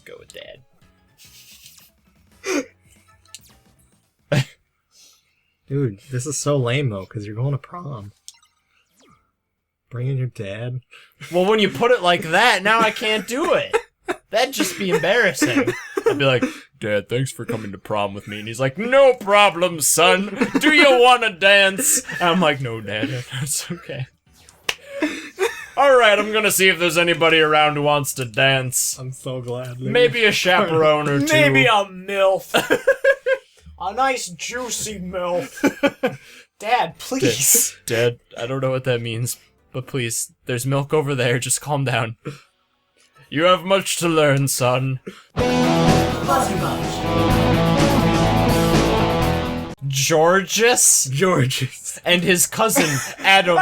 go with Dad. Dude, this is so lame though, because you're going to prom. Bringing your dad. Well, when you put it like that, now I can't do it. That'd just be embarrassing. I'd be like, Dad, thanks for coming to prom with me. And he's like, no problem, son. Do you want to dance? And I'm like, no, Dad, that's okay. Alright, I'm gonna see if there's anybody around who wants to dance. I'm so glad. Maybe a chaperone or two. Maybe a MILF. A nice juicy MILF. Dad, please. Dad, I don't know what that means, but please, there's milk over there, just calm down. You have much to learn, son. Fuzzy Bunch. Georges and his cousin Adam.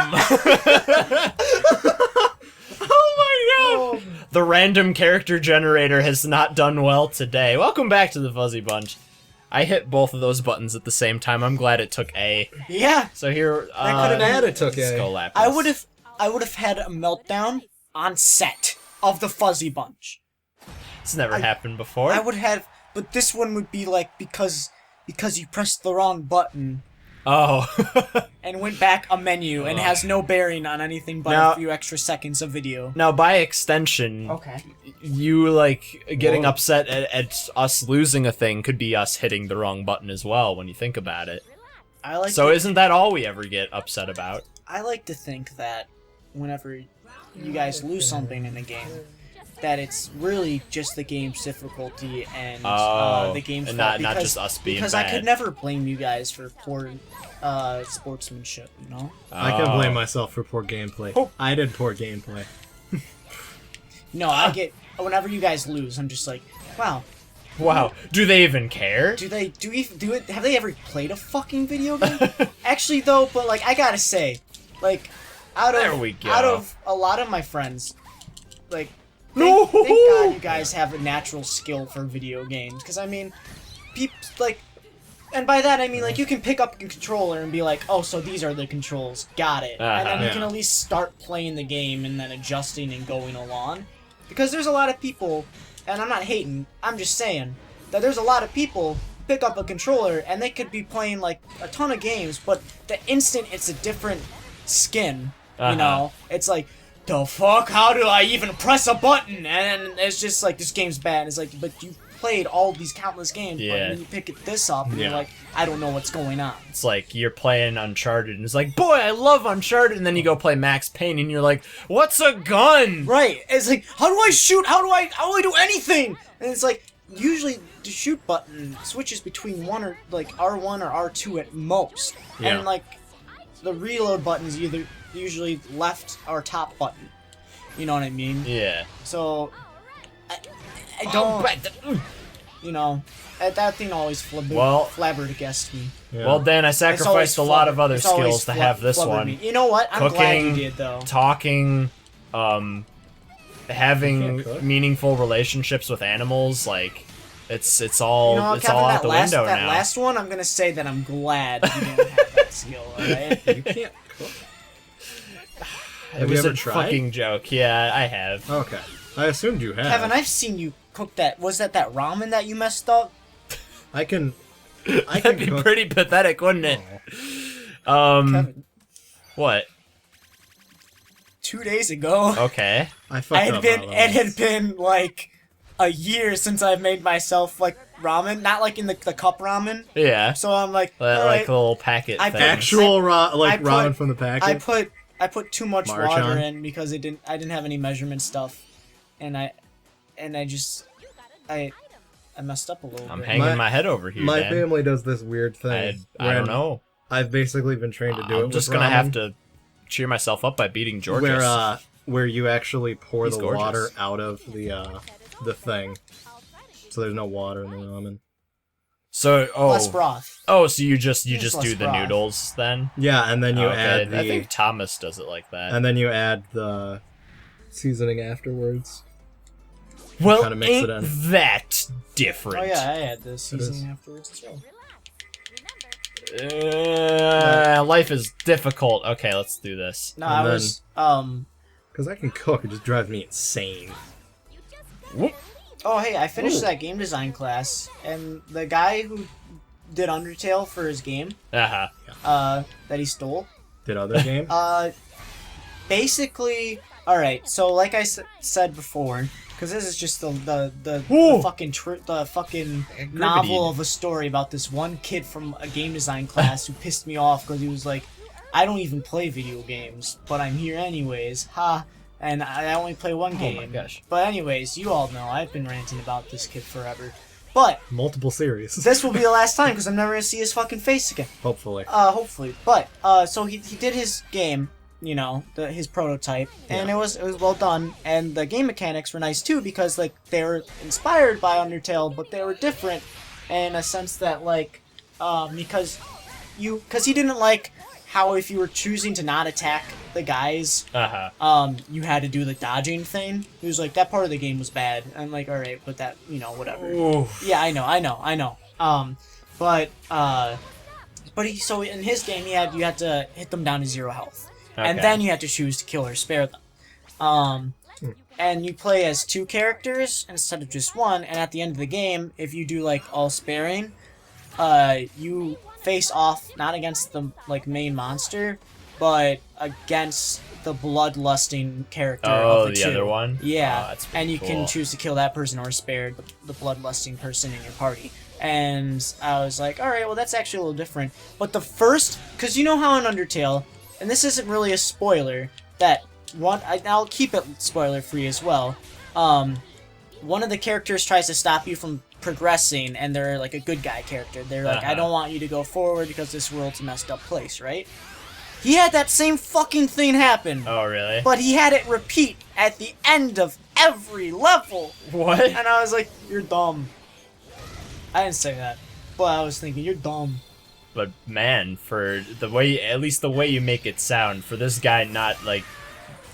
Oh my god! The random character generator has not done well today. Welcome back to the Fuzzy Bunch. I hit both of those buttons at the same time. I'm glad it took A. Yeah. So here, I could have had it took A. Skull Lapis. I would have had a meltdown on set of the Fuzzy Bunch. It's never happened before. I would have, but this one would be like because you pressed the wrong button. Oh. And went back a menu and has no bearing on anything but Now- a few extra seconds of video. Now, by extension, Okay. you, like, getting upset at us losing a thing could be us hitting the wrong button as well, when you think about it. So isn't that all we ever get upset about? I like to think that whenever you guys lose something in a game, that it's really just the game's difficulty and the game's and fault. not just us being Because bad. I could never blame you guys for poor sportsmanship, you know? I can blame myself for poor gameplay. Oh. I did poor gameplay. No, I get... Whenever you guys lose, I'm just like, wow. Wow. Do they even care? Have they ever played a fucking video game? Actually, though, but, like, I gotta say, like, out There we go. of a lot of my friends, like, No! thank God you guys have a natural skill for video games. Because, I mean, people, like... And by that, I mean, like, you can pick up a controller and be like, oh, so these are the controls. Got it. And then you can at least start playing the game and then adjusting and going along. Because there's a lot of people, and I'm not hating, I'm just saying, that there's a lot of people pick up a controller and they could be playing, like, a ton of games, but the instant it's a different skin, you know, it's like, the fuck? How do I even press a button? And it's just like, this game's bad. It's like, but you played all these countless games, but then you pick this up, and you're like, I don't know what's going on. It's like, you're playing Uncharted, and it's like, boy, I love Uncharted, and then you go play Max Payne, and you're like, what's a gun? Right. It's like, how do I shoot? How do I do anything? And it's like, usually the shoot button switches between one or, like, R1 or R2 at most. Yeah. And, like, the reload button is either usually left or top button. You know what I mean? Yeah. So, I don't, you know, that thing always flabbergasted me. Yeah. Well, Dan, I sacrificed a lot of other It's always skills to have this flubbered one. me. You know what? I'm glad you Cooking, did, though. talking, having You can't cook. meaningful relationships with animals, like, it's all, You know, it's Kevin, all out that the last, window that now. last one, I'm gonna say that I'm glad you didn't have that skill, alright? You can't cook. It Have was you ever a tried? fucking joke. Yeah, I have. Okay. I assumed you had. Kevin, I've seen you cook that. Was that ramen that you messed up? I can That'd be cook. pretty pathetic, wouldn't it? Kevin, What? 2 days ago, Okay. I fucked up. it had been like a year since I've made myself like ramen, not like in the cup ramen. Yeah. So I'm like, Like alright, the little packet I thing. Actual I put- ramen from the packet. I put too much March water on? in because I didn't have any measurement stuff, and I messed up a little I'm bit. hanging my head over here, My Dan. family does this weird thing. I don't when know. I've basically been trained to do it. I'm just with gonna ramen, have to cheer myself up by beating Georges. where you actually pour He's the gorgeous. water out of the thing, so there's no water in the ramen. So Less broth. so you just Less do the broth. noodles then? Yeah, and then you Okay, add I think Thomas does it like that. and then you add the seasoning afterwards. well, kinda mix ain't it in. that different? Oh yeah, I had this It is. seasoning afterwards as well. Life is difficult. Okay, let's do this. No, And I then- was Because I can cook, it just drives me insane. Whoop. Oh, hey, I finished Ooh. that game design class, and the guy who did Undertale for his game, Uh-huh. that he stole, Did other games? basically, alright, so like I said before, because this is just the Ooh. fucking novel of a story about this one kid from a game design class who pissed me off because he was like, I don't even play video games, but I'm here anyways, ha. And I only play one game. Oh my gosh. But anyways, you all know, I've been ranting about this kid forever. But Multiple series. this will be the last time, because I'm never going to see his fucking face again. Hopefully. Hopefully. But, so he did his game, you know, his prototype, and it was well done, and the game mechanics were nice too, because, like, they were inspired by Undertale, but they were different in a sense that, like, because he didn't like how if you were choosing to not attack the guys, you had to do the dodging thing. He was like, that part of the game was bad. I'm like, alright, but that, you know, whatever. Oof. Yeah, I know. So in his game, you had to hit them down to 0 health. Okay. And then you had to choose to kill or spare them. And you play as 2 characters instead of just one, and at the end of the game, if you do, like, all sparing, you face off not against the, like, main monster, but against the bloodlusting character of the 2. Other one? Yeah, Oh, that's pretty and you cool. can choose to kill that person or spare the bloodlusting person in your party. And I was like, alright, well that's actually a little different. But the first, because you know how in Undertale, and this isn't really a spoiler, that I'll keep it spoiler free as well, one of the characters tries to stop you from progressing, and they're like a good guy character. They're like, I don't want you to go forward because this world's a messed up place, right? He had that same fucking thing happen. Oh, really? But he had it repeat at the end of every level. What? And I was like, you're dumb. I didn't say that, but I was thinking, you're dumb. But man, for the way, at least the way you make it sound, for this guy not, like,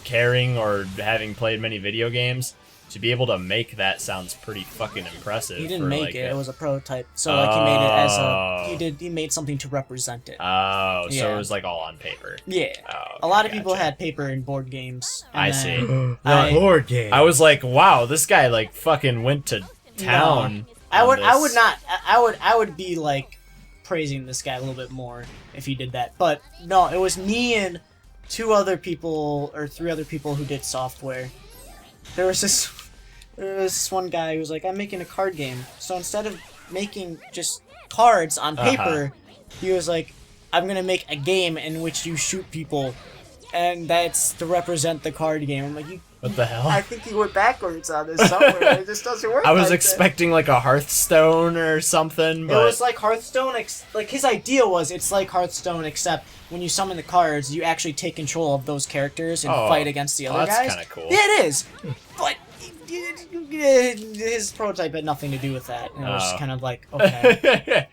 caring or having played many video games, to be able to make that sounds pretty fucking impressive. He didn't make like it. It was a prototype. So like he made it as a he made something to represent it. Oh, so Yeah. it was like all on paper. Yeah. Oh, A lot of people gotcha. had paper in board games. and I then- see. I- board game. I was like, wow, this guy like fucking went to town. I on would this. not I would be like praising this guy a little bit more if he did that. But no, it was me and 2 other people or 3 other people who did software. There was this one guy who was like, I'm making a card game. So instead of making just cards on paper, he was like, I'm gonna make a game in which you shoot people, and that's to represent the card game. I'm like, What the hell? I think he went backwards on this somewhere. It just doesn't work. I was like that. expecting like a Hearthstone or something, but It was like Hearthstone, like his idea was it's like Hearthstone, except when you summon the cards, you actually take control of those characters and fight against the other that's guys. kinda cool. Yeah, it is. But his prototype had nothing to do with that. And it was just kind of like, okay.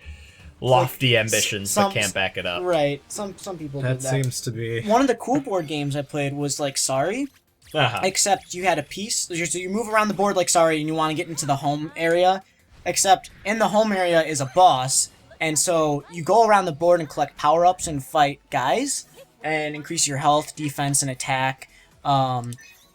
lofty ambitions, some- but can't back it up. Right. Some people that did that. seems to be. One of the cool board games I played was like Sorry, except you had a piece. So you move around the board like Sorry, and you want to get into the home area. Except in the home area is a boss, and so you go around the board and collect power-ups and fight guys, and increase your health, defense, and attack.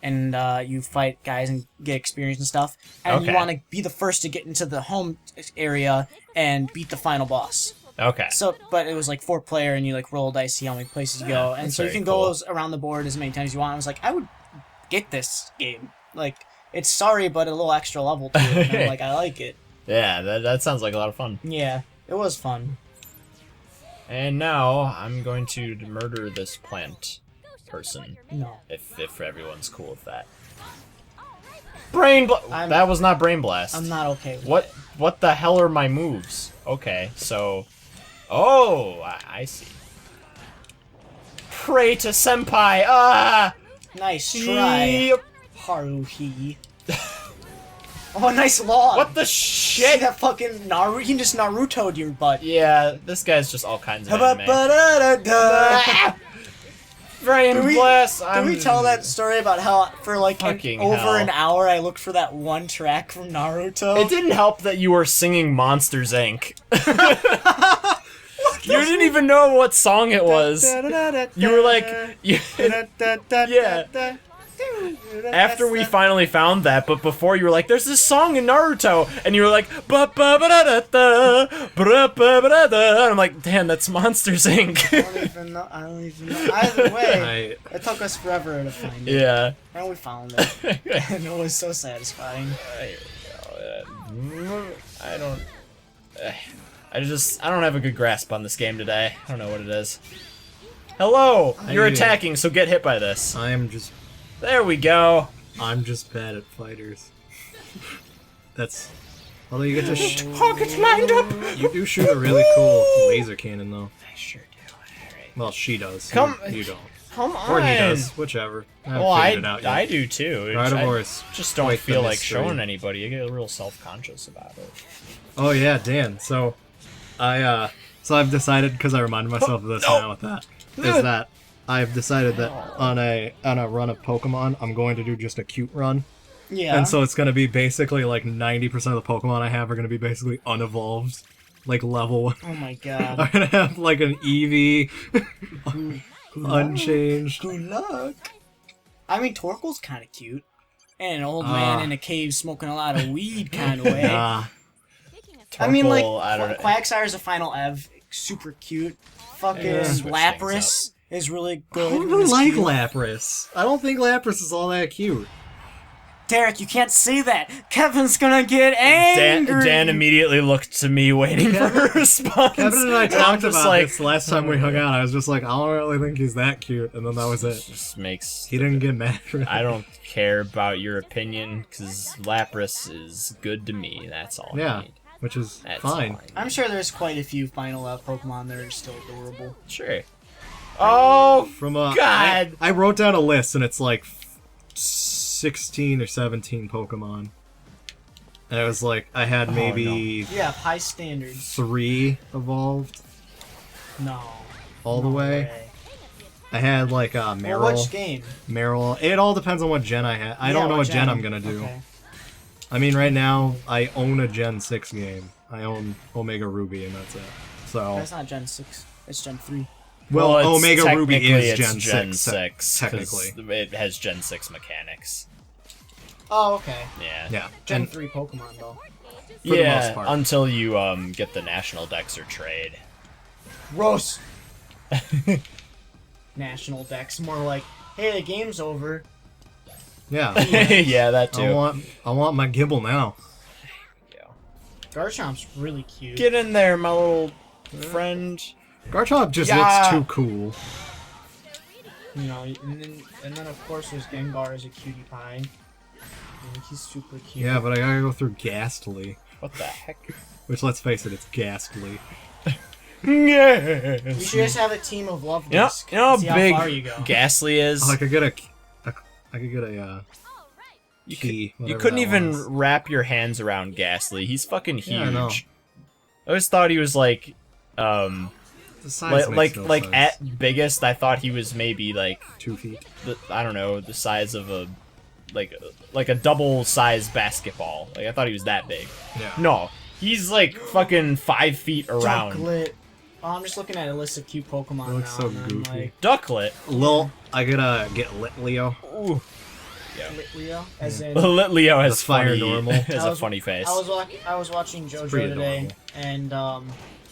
And you fight guys and get experience and stuff. And you Okay. want to be the first to get into the home area and beat the final boss. Okay. So, but it was like 4-player, and you like roll dice, see how many places you go, and that's so you very can cool. go around the board as many times as you want. I was like, I would get this game. Like, it's Sorry, but a little extra level to it. And I'm like, I like it. Yeah, that sounds like a lot of fun. Yeah, it was fun. And now I'm going to murder this plant person. No. If everyone's cool with that. That was not brain blast. I'm not okay with What the hell are my moves? Okay, so... Oh, I see. Pray to senpai! Ah! Nice try, Yep. Haruhi. Oh, nice log! What the See shit? that fucking Naruto? He just Naruto'd your butt. Yeah, this guy's just all kinds of anime. Ba-ba-da-da-da. Brain blast! Did we tell that story about how for like Fucking over hell. an hour I looked for that one track from Naruto? It didn't help that you were singing Monsters, Inc. You didn't even know what song it was. You were like... Yeah. After we finally found that, but before you were like, there's this song in Naruto, and you were like, ba ba ba da da da, ba ba ba da da, and I'm like, damn, that's Monsters Inc. I don't even know. Either way, it took us forever to find it. Yeah. And we found it. And it was so satisfying. I don't have a good grasp on this game today. I don't know what it is. Hello! You're attacking, so get hit by this. There we go. I'm just bad at fighters. That's... Although you get to Targets lined up! You do shoot a really cool laser cannon, though. I sure do. Alright. Well, she does. You don't. Come on! Or he does. Whichever. Well, I do too. I just don't feel like showing anybody. I get real self-conscious about it. Oh yeah, Dan. So, I've decided, because I reminded myself of this now with that, is that I've decided that on a run of Pokemon, I'm going to do just a cute run. Yeah. And so it's going to be basically like 90% of the Pokemon I have are going to be basically unevolved, like level 1. Oh my god. I'm going to have like an Eevee, unchanged. Good luck. I mean, Torkoal's kind of cute. And an old man in a cave smoking a lot of weed kind of way. Nah. I mean, like, Quagsire's Quagsire's a final Ev, super cute. Fucking Lapras is really good. I don't like Lapras. I don't think Lapras is all that cute. Derek, you can't say that. Kevin's gonna get angry. Dan immediately looked to me, waiting for a response. Kevin and I talked about this last time we hung out. I was just like, I don't really think he's that cute, and then that was it. Just makes he didn't get mad. Really. I don't care about your opinion because Lapras is good to me. That's all. I need. Which is fine. I'm sure there's quite a few final F Pokemon that are still adorable. Sure. Oh, from God! I wrote down a list, and it's like 16 or 17 Pokemon. And it was like, I had maybe... You have high standards. 3 evolved. No. All the way. I had like Meryl. Well, which game? Meryl. It all depends on what gen I had. I don't know what gen I'm gonna do. Okay. I mean, right now, I own a Gen 6 game. I own Omega Ruby, and that's it. So that's not Gen 6. It's Gen 3. Well, Omega Ruby is Gen 6, technically. It has Gen 6 mechanics. Oh, okay. Yeah. Gen 3 Pokemon, though. For the most part. Until you get the National Dex or trade. Gross! National Dex. More like, hey, the game's over. Yeah. Yeah, that too. I want my Gibble now. Garchomp's really cute. Get in there, my little friend. Garchomp just looks too cool. You know, and then of course there's Gengar as a cutie pie. He's super cute. Yeah, but I gotta go through Ghastly. What the heck? Which, let's face it, it's Ghastly. Yes. You should just have a team of Love You know how see big how far you go. Ghastly is? Oh, I could get a key. You couldn't even wrap your hands around Ghastly. He's fucking huge. Yeah, I know. I always thought he was like, the size like makes no sense. at biggest, I thought he was maybe like 2 feet. I don't know, the size of a like a double-sized basketball. Like I thought he was that big. Yeah. No, he's like fucking 5 feet around. Ducklet. Oh, I'm just looking at a list of cute Pokemon now. Looks so and I'm goofy. like, Ducklet. I gotta get Litleo. Ooh. Yeah. Litleo, as in Litleo has fire funny, normal. has a funny face. I was watching JoJo today, adorable. and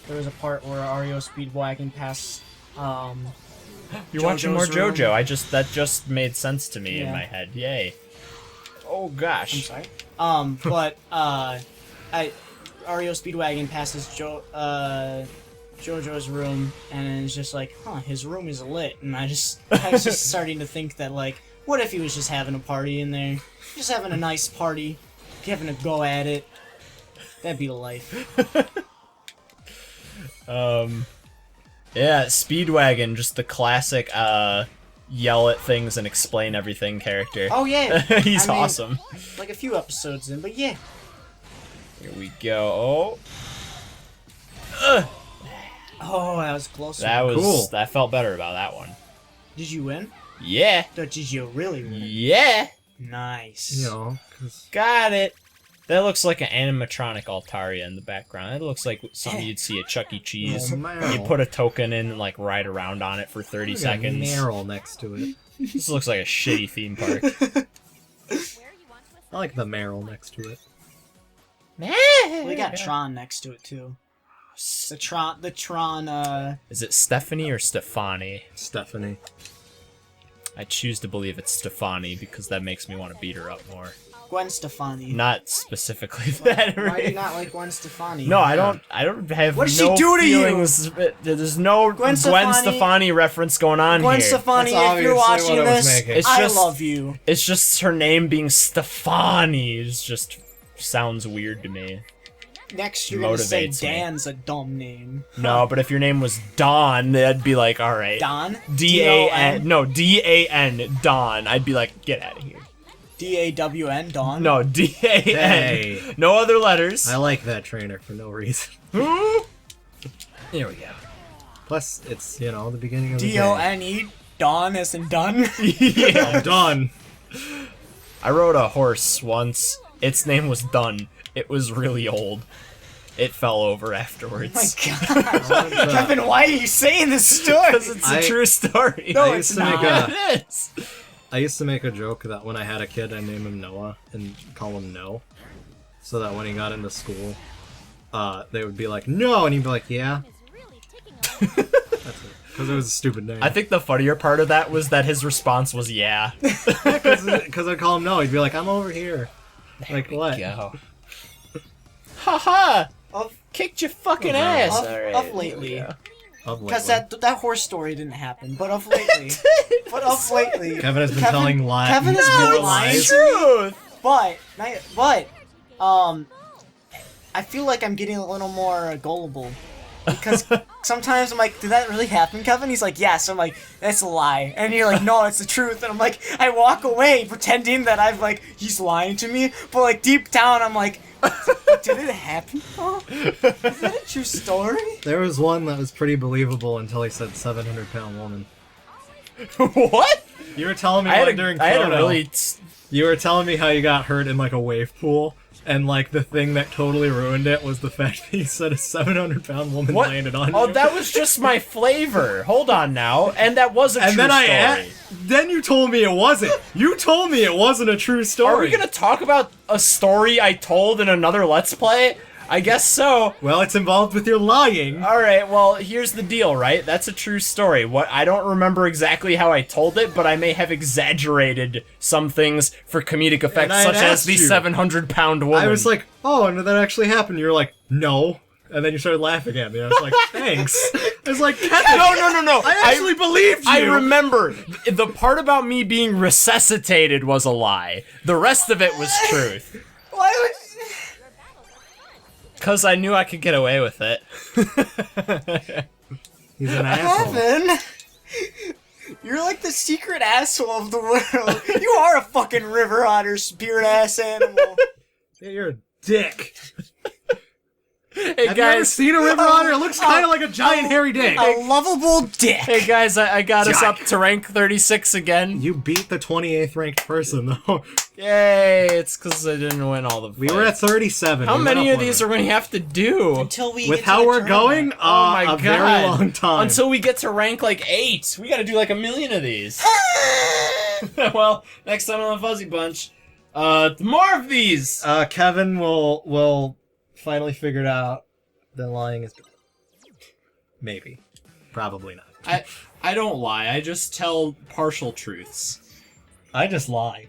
there was a part where Ario speedwagging past. You're watching more JoJo's room. JoJo. That just made sense to me in my head. Yay. Oh gosh. I'm sorry. But Ario speedwagging passes JoJo's room, and it's just like, huh, his room is lit, and I was just starting to think that, like, what if he was just having a party in there? Just having a nice party, having a go at it. That'd be the life. Yeah, Speedwagon, just the classic, yell at things and explain everything character. Oh, yeah. He's I mean, awesome. Like a few episodes in, but yeah. Here we go. Oh. Oh, that was close. Cool. That felt better about that one. Did you win? Yeah. Did you really win? Yeah. Nice. You know, 'cause Got it. That looks like an animatronic Altaria in the background. It looks like something you'd see at Chuck E. Cheese. Oh, Meryl. You put a token in and like ride around on it for 30 seconds. Meryl next to it. This looks like a shitty theme park. I like the Merrill next to it. We got Tron next to it too. The Tron. Is it Stephanie or Stefani? Stephanie. I choose to believe it's Stefani because that makes me want to beat her up more. Gwen Stefani. Not specifically that. Why do you not like Gwen Stefani? No, I don't have What did no she do to you? feelings. There's no Gwen Stefani reference going on Gwen here. Stefani, That's if you're obviously watching what I was this, making. It's I just- love you. It's just her name being Stefani is just sounds weird to me. Next, you're gonna say Motivates me. Dan's a dumb name. No, but if your name was Don, that'd be like, all right. Don? D-A-N. No, D-A-N. Don. I'd be like, get out of here. D-A-W-N, Dawn? No, D-A-N. Hey. No other letters. I like that trainer for no reason. There we go. Plus, it's, you know, the beginning of the day. D-O-N-E, Dawn as in done? Yeah. I'm done. I rode a horse once. Its name was Dun. It was really old. It fell over afterwards. My god. Kevin, why are you saying this story? Because it's a true story. No, I it's used to make not. It is. I used to make a joke that when I had a kid, I'd name him Noah and call him No. So that when he got into school, they would be like, no, and he'd be like, yeah. That's it. Because it was a stupid name. I think the funnier part of that was that his response was, yeah. Because I'd call him No, he'd be like, I'm over here. Like, what? Go. Haha! Of, Kicked your fucking Oh, no. ass. of, Alright, of lately. there Of Because lately. that horse story didn't happen, but of lately. But of lately. Kevin has been telling lies. Kevin has No, been it's lying the to me, truth! but, I feel like I'm getting a little more gullible. Because sometimes I'm like, did that really happen, Kevin? He's like, yes. I'm like, that's a lie. And you're like, no, it's the truth. And I'm like, I walk away pretending that I've like, he's lying to me. But like deep down, I'm like, did it happen? Oh, is that a true story? There was one that was pretty believable until he said 700-pound woman. What? You were telling me I had one during a Proto. really... You were telling me how you got hurt in like a wave pool, and like the thing that totally ruined it was the fact that you said a 700-pound woman What? landed on Oh, you. that was just my flavor. Hold on now. And that was a and true then story. then you told me it wasn't. You told me it wasn't a true story. Are we gonna talk about a story I told in another Let's Play? I guess so. Well, it's involved with your lying. Alright, well, here's the deal, right? That's a true story. I don't remember exactly how I told it, but I may have exaggerated some things for comedic effect, I had such as asked the you. 700-pound woman. I was like, oh, and did that actually happen? You were like, no. And then you started laughing at me. I was like, thanks. I was like, Kevin, no. I actually believed you. I remember. The part about me being resuscitated was a lie. The rest of it was truth. Why would... Because I knew I could get away with it. He's an asshole. Kevin, you're like the secret asshole of the world. You are a fucking river otter, spirit ass animal. Yeah, you're a dick. Hey Have you ever guys, seen a river otter? It looks kind of like a giant hairy dick. A lovable dick. hey guys, I got us up Jack. to rank 36 again. You beat the 28th ranked person, though. Yay! It's because I didn't win all the. We were at 37. How We many went of up these one. are we going to have to do? Until we With get to how the we're going, tournament. Oh my a god! very long time. Until we get to rank like 8, we got to do like 1,000,000 of these. Well, next time on the Fuzzy Bunch, more of these. Kevin will finally figure it out. That lying is maybe, probably not. I don't lie. I just tell partial truths. I just lie.